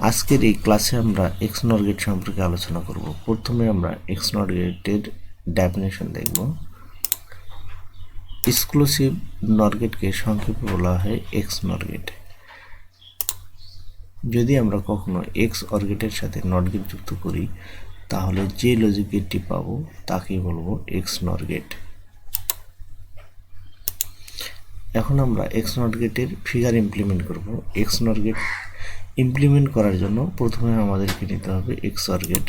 আজকের এই ক্লাসে আমরা XNOR গেট সম্পর্কে আলোচনা করব। প্রথমে আমরা XNOR গেটের ডেফিনেশন দেখব। এক্সক্লুসিভ নর গেটকে সংক্ষেপে বলা হয় XNOR গেট। যদি আমরা কখনো XOR গেটের সাথে নট গেট যুক্ত করি তাহলে যে লজিক গেটটি পাবো তাকেই বলবো XNOR গেট। এখন আমরা XNOR গেটের ফিগার ইমপ্লিমেন্ট করব। XNOR গেট ইমপ্লিমেন্ট করার জন্য প্রথমে আমাদেরকে নিতে হবে XOR গেট।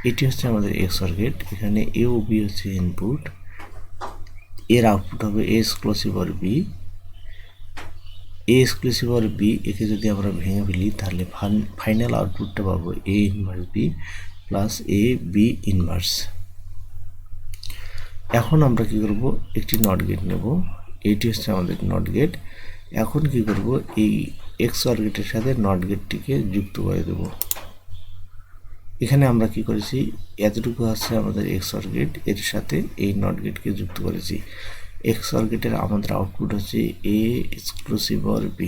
এটি হচ্ছে আমাদের XOR গেট। এখানে A ও B হচ্ছে ইনপুট, এর আউটপুট হবে A exclusive or B। A exclusive or B একে যদি আমরা ভেঙে ফেলি তাহলে ফাইনাল আউটপুটটা পাবো A inverse B plus A B inverse. এখন আমরা কি করব, একটি নট গেট নেব। এটি হচ্ছে আমাদের নট গেট। এখন কি করব, এই XOR গেটের সাথে নট গেটটিকে যুক্ত করে দেব। এখানে আমরা কি করেছি, এতটুকু আছে আমাদের XOR গেট, এর সাথে এই নট গেটকে যুক্ত করেছি। XOR গেটের আমাদের আউটপুট হচ্ছে A এক্সক্লুসিভ অর B।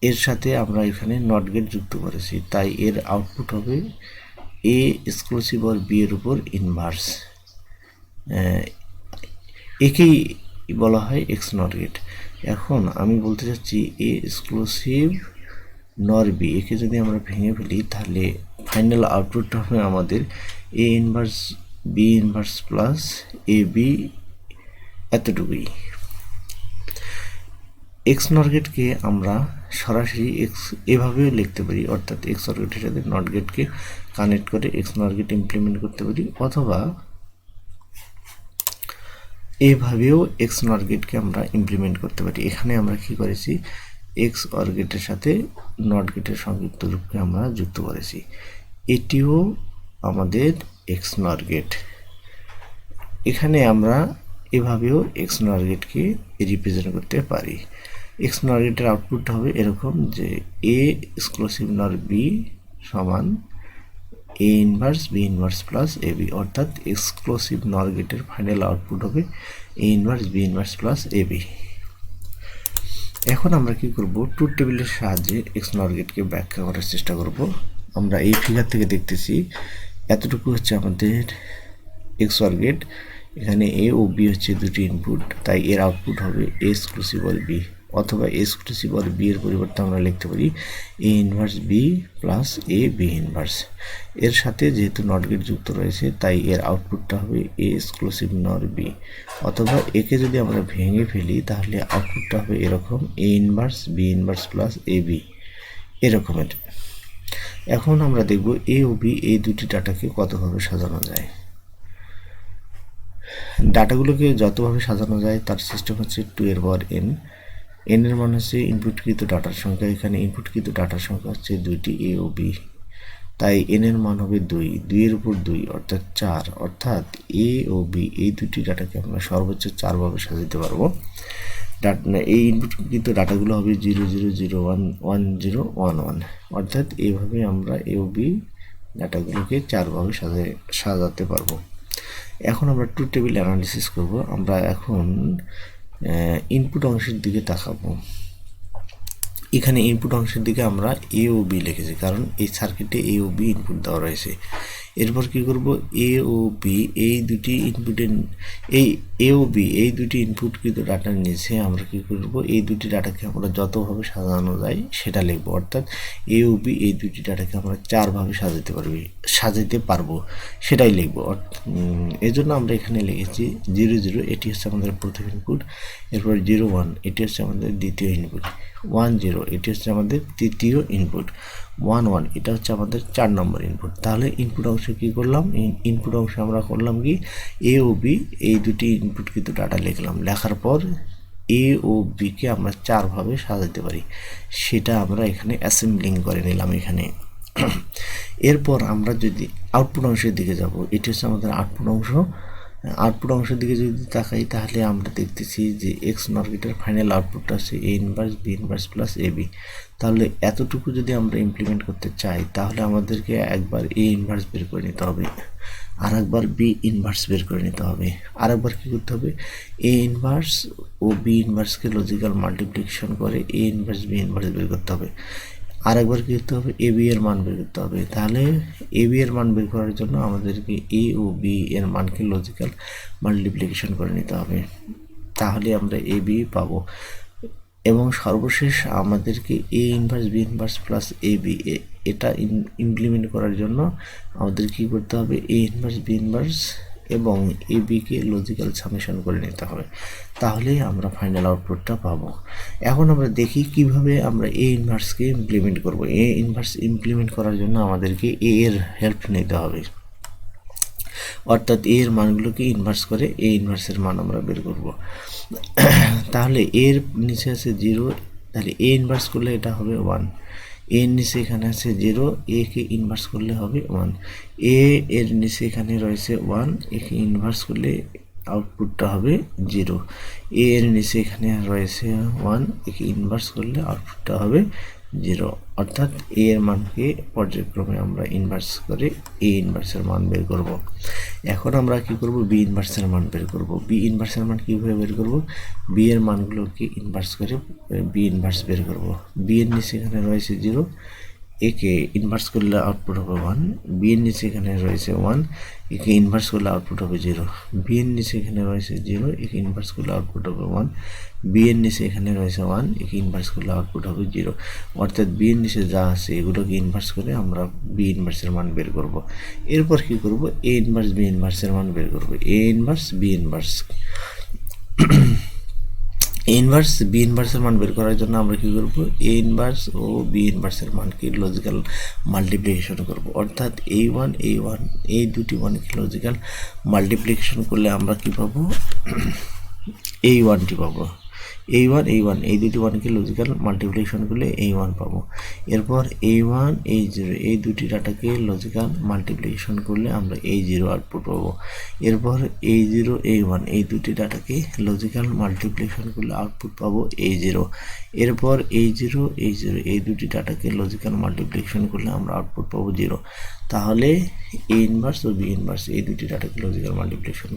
এর সাথে আমরা এখানে নট গেট যুক্ত করেছি, তাই এর আউটপুট হবে A এক্সক্লুসিভ অর B এর উপর ইনভার্স। একেই বলা হয় XNOR গেট। এখন আমি বলতে চাচ্ছি A এক্সক্লুসিভ নর B, একে যদি আমরা ভেঙে ফেলি তাহলে ফাইনাল আউটপুটটা হবে আমাদের A inverse B inverse plus AB, এতটুকুই। XNOR গেটকে আমরা সরাসরি এভাবেও লিখতে পারি, অর্থাৎ XOR গেটের সাথে নট গেটকে কানেক্ট করে XNOR গেট ইমপ্লিমেন্ট করতে পারি, অথবা এভাবেও XNOR গেটকে আমরা ইমপ্লিমেন্ট করতে পারি। এখানে আমরা কি করেছি, XOR গেটের সাথে নট গেটের সংযুক্ত রূপকে আমরা যুক্ত করেছি। এটিও আমাদের XNOR গেট। এখানে আমরা এভাবেও XNOR গেটকে রিপ্রেজেন্ট করতে পারি। XNOR গেটের আউটপুট হবে এরকম যে A এক্সক্লুসিভ নর B সমান A inverse B inverse plus AB, অর্থাৎ এক্সক্লুসিভ নর গেটের ফাইনাল আউটপুট হবে A inverse B inverse plus AB। এখন আমরা কি করব, ট্রুথ টেবিলের সাহায্যে XNOR গেটকে ব্যাখ্যা করার চেষ্টা করব। আমরা এই ফিগার থেকে দেখতেছি এতটুকু হচ্ছে আমাদের XOR গেট। এখানে A ও B হচ্ছে দুটি ইনপুট, তাই এর আউটপুট হবে A এক্সক্লুসিভ অর B, অথবা A এক্সক্লুসিভ অর B এর পরিবর্তে আমরা লিখতে পারি A inverse B plus A B inverse. এর সাথে যেহেতু নট গেট যুক্ত রয়েছে তাই এর আউটপুটটা হবে A এক্সক্লুসিভ নর B, অথবা একে যদি আমরা ভেঙে ফেলি তাহলে আউটপুটটা হবে এরকম A inverse B inverse plus AB, এরকমের। এখন আমরা দেখব A ও B এই দুটি ডাটাকে কতভাবে সাজানো যায়। ডাটাগুলোকে যতভাবে সাজানো যায় তার সিস্টেম হচ্ছে 2 এর পাওয়ার n। n এর মান হচ্ছে ইনপুটকৃত ডাটার সংখ্যা। এখানে ইনপুটকৃত ডাটার সংখ্যা হচ্ছে দুইটি A ও B, তাই n এর মান হবে 2, 2 এর উপর 2 অর্থাৎ 4, অর্থাৎ A ও B এই দুটি ডাটাকে আমরা সর্বোচ্চ 4 ভাবে সাজাতে পারবো। এই ইনপুটকৃত ডাটাগুলো হবে 0 0 0 1 1 0 1 1, অর্থাৎ এইভাবে আমরা A ও B ডাটাগুলোকে 4 ভাবে সাজাতে পারবো। এখন আমরা ট্রুথ টেবিল অ্যানালিসিস করব। আমরা এখন ইনপুট অংশের দিকে তাকাবো। এখানে ইনপুট অংশের দিকে আমরা A ও B লিখেছি, কারণ এই সার্কিটে A ও B ইনপুট দেওয়া রয়েছে। এরপর কি করব, A ও B এই দুটি ইনপুটের A ও B এই দুটি ইনপুটকৃত ডাটার নিচে আমরা কি করব, এই দুটি ডাটাকে আমরা যতভাবে সাজানো যায় সেটা লিখব, অর্থাৎ A ও B এই দুটি ডাটাকে আমরা 4 ভাবে সাজাতে পারবো সেটাই লিখব। এই জন্য আমরা এখানে লিখেছি 0 0, এটি হচ্ছে আমাদের প্রথম ইনপুট। এরপর 0 1, এটি হচ্ছে আমাদের দ্বিতীয় ইনপুট। 1 0, এটি হচ্ছে আমাদের তৃতীয় ইনপুট। 1 1, এটা হচ্ছে আমাদের 4 নম্বর ইনপুট। তাহলে ইনপুট অংশে কি করলাম, ইনপুট অংশে আমরা করলাম কি, A ও B এই দুটি ইনপুট কিন্তু ডাটা লিখলাম। লেখার পর A ও B কে আমরা 4 ভাবে সাজাতে পারি, সেটা আমরা এখানে অ্যাসেম্বলিং করে নিলাম এখানে। এরপর আমরা যদি আউটপুট অংশের দিকে যাব, এটি হচ্ছে আমাদের আউটপুট অংশ। আউটপুট অংশের দিকে যদি তাকাই তাহলে আমরা দেখতেছি যে XNOR গেটের ফাইনাল আউটপুটটা হচ্ছে A inverse B inverse plus AB। তাহলে এতটুকু যদি আমরা ইমপ্লিমেন্ট করতে চাই তাহলে আমাদেরকে একবার A ইনভার্স বের করে নিতে হবে। আর একবার বি ইনভার্স বের করে নিতে হবে। আর একবার কী করতে হবে, A inverse O B ইনভার্সকে logical multiplication করে এ ইনভার্স বি ইনভার্স বের করতে হবে। আর একবার কী করতে হবে, এ বি এর মান বের করতে হবে। তাহলে এ বি এর মান বের করার জন্য আমাদেরকে এ ও বি এর মানকে লজিক্যাল মাল্টিপ্লিকেশন করে নিতে হবে, তাহলে আমরা এ বি পাবো। এবং সর্বশেষ আমাদেরকে এ inverse B inverse plus A B এটা ইমপ্লিমেন্ট করার জন্য আমাদের কী করতে হবে, এ ইনভার্স বি ইনভার্স এবং এ বিকে লজিক্যাল সামেশন করে নিতে হবে, তাহলেই আমরা ফাইনাল আউটপুটটা পাবো। এখন আমরা দেখি কিভাবে আমরা এ ইনভার্সকে ইমপ্লিমেন্ট করব। এ ইনভার্স ইমপ্লিমেন্ট করার জন্য আমাদেরকে এ এর হেল্প নিতে হবে, অর্থাৎ এ এর মানগুলোকে ইনভার্স করে এ ইনভার্সের মান আমরা বের করব। তাহলে এর নিচে আছে 0, তাহলে এ ইনভার্স করলে এটা হবে 1, এর নিচে এখানে আছে 0, এ কে ইনভার্স করলে হবে 1, এ এর নিচে এখানে রয়েছে 1, একে ইনভার্স করলে আউটপুটটা হবে 0, এ এর নিচে এখানে রয়েছে 1, একে ইনভার্স করলে আউটপুটটা হবে 0, অর্থাৎ এ এর মানকে পর্যায়ক্রমে আমরা ইনভার্স করে এ ইনভার্সের মান বের করব। এখন আমরা কি করব, বি ইনভার্সের মান বের করব। বি ইনভার্সের মান কীভাবে বের করব, বি এর মানগুলোকে ইনভার্স করে বি ইনভার্স বের করব। বি এর নিচে এখানে রয়েছে 0, একে ইনভার্স করলে আউটপুট হবে 1, বি এর নিচে এখানে রয়েছে 1, একে ইনভার্স করলে আউটপুট হবে 0, বি এর নিচে এখানে রয়েছে 0, একে ইনভার্স করলে আউটপুট হবে 1, বি এর নিচে এখানে রয়েছে 1, একে ইনভার্স করলে আউটপুট হবে 0, অর্থাৎ বি এর নিচে যা আছে এগুলোকে ইনভার্স করে আমরা বি ইনভার্সের মান বের করব। এরপর কি করব, এ ইনভার্স বি ইনভার্সের মান বের করব। A inverse B inverse inverse B ইনভার্সের মান বের করার জন্য আমরা কী করব, এ ইনভার্স ও বি ইনভার্সের মানকে লজিক্যাল মাল্টিপ্লিকেশন করব, অর্থাৎ এই ওয়ান এই দুটি মানকে লজিক্যাল মাল্টিপ্লিকেশন করলে আমরা কী পাবো, এই ওয়ানটি পাবো। এই ওয়ান এই দুটি ওয়ানকে লজিক্যাল মাল্টিপ্লিকেশন করলে এই ওয়ান পাবো। এরপর এই ওয়ান এই 0 এই দুটি ডাটাকে লজিক্যাল মাল্টিপ্লিকেশন করলে আমরা এই 0 আউটপুট পাবো। এরপর এই 0 এই 1 এই দুটি ডাটাকে লজিক্যাল মাল্টিপ্লিকেশন করলে আউটপুট পাবো এই 0। এরপর এই 0 এই দুটি ডাটাকে লজিক্যাল মাল্টিপ্লিকেশন করলে আমরা আউটপুট পাবো 0। তাহলে A inverse O B inverse এই দুটি ডাটাকে লজিক্যাল মাল্টিপ্লিকেশন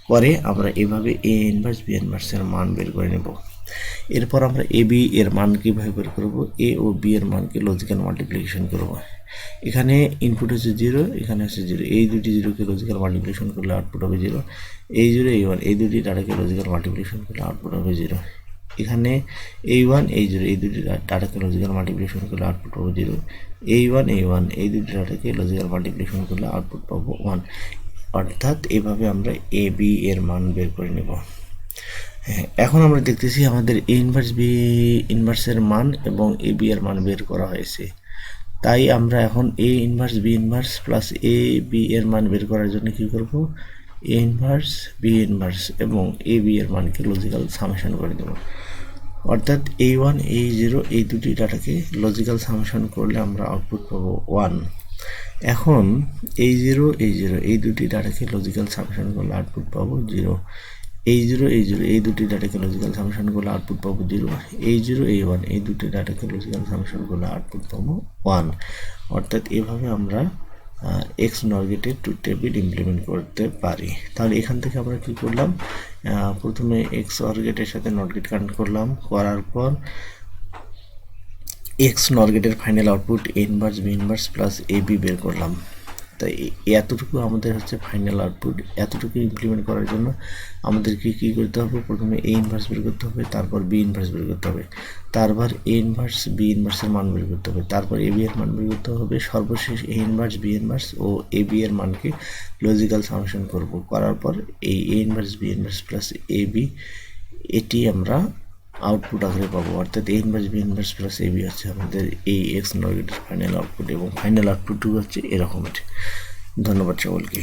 করে আমরা এভাবে এ ইনভার্স বি ইনভার্সের মান বের করে নেব। এরপর আমরা এ বি এর মান কীভাবে বের করব, এ ও বি এর মানকে লজিক্যাল মাল্টিপ্লিকেশন করব। এখানে ইনপুট হচ্ছে 0, এখানে আছে 0, এই দুটি 0কে লজিক্যাল মাল্টিপ্লিকেশন করলে আউটপুট হবে 0। এই 0 এই 1 এই দুটি ডাটাকে লজিক্যাল মাল্টিপ্লিকেশন করলে আউটপুট হবে 0। এখানে এই 1 এই 0 এই দুটি ডাটাকে লজিক্যাল মাল্টিপ্লিকেশন করলে আউটপুট পাবো 0। এই 1 এই দুটি ডাটাকে লজিক্যাল মাল্টিপ্লিকেশন করলে আউটপুট পাবো 1। অর্থাৎ এভাবে আমরা এ বি এর মান বের করে নেব। এখন আমরা দেখতেছি আমাদের এ ইনভার্স বি ইনভার্সের মান এবং এ বি এর মান বের করা হয়েছে, তাই আমরা এখন এ inverse B inverse plus A B এর মান বের করার জন্য কী করব, এ ইনভার্স বি ইনভার্স এবং এ বি এর মানকে লজিক্যাল সামেশন করে দেব। অর্থাৎ এই 1 এই 0 এই দুটি ডাটাকে লজিক্যাল সামেশন করলে আমরা আউটপুট পাবো 1। এখন এই 0 এই দুটি ডাটাকে লজিক্যাল সামেশন করলে আউটপুট পাবো 0। এই 0 এই দুটি ডাটাকে লজিক্যাল সামেশন করলে আউটপুট পাবো 0। এই 0 এই 1 এই দুটি ডাটাকে লজিক্যাল সামেশন করলে আউটপুট পাবো 1। অর্থাৎ এভাবে আমরা XNOR গেটের ট্রুথ টেবিল ইমপ্লিমেন্ট করতে পারি। তাহলে এখান থেকে আমরা কি করলাম, প্রথমে XOR গেটের সাথে নট গেট কানেক্ট করলাম, করার পর XNOR গেটের final output A inverse B inverse plus A B বের করলাম। তাই এতটুকু আমাদের হচ্ছে ফাইনাল আউটপুট। এতটুকু ইমপ্লিমেন্ট করার জন্য আমাদেরকে কী করতে হবে, প্রথমে এ ইনভার্স বের করতে হবে, তারপর বি ইনভার্স বের করতে হবে, তারপর এ ইনভার্স বি ইনভার্সের মান বের করতে হবে, তারপর এ বি এর মান বের করতে হবে, সর্বশেষ এ inverse B inverse O A B এর মানকে লজিক্যাল সামেশন করব। করার পর এই এ inverse B inverse plus A B এটি আমরা আউটপুট আকারে পাবো। অর্থাৎ এ inverse B inverse plus A B হচ্ছে আমাদের এই XNOR গেটের ফাইনাল আউটপুট এবং ফাইনাল আউটপুটটুকু হচ্ছে এরকম। ধন্যবাদ সকলকে।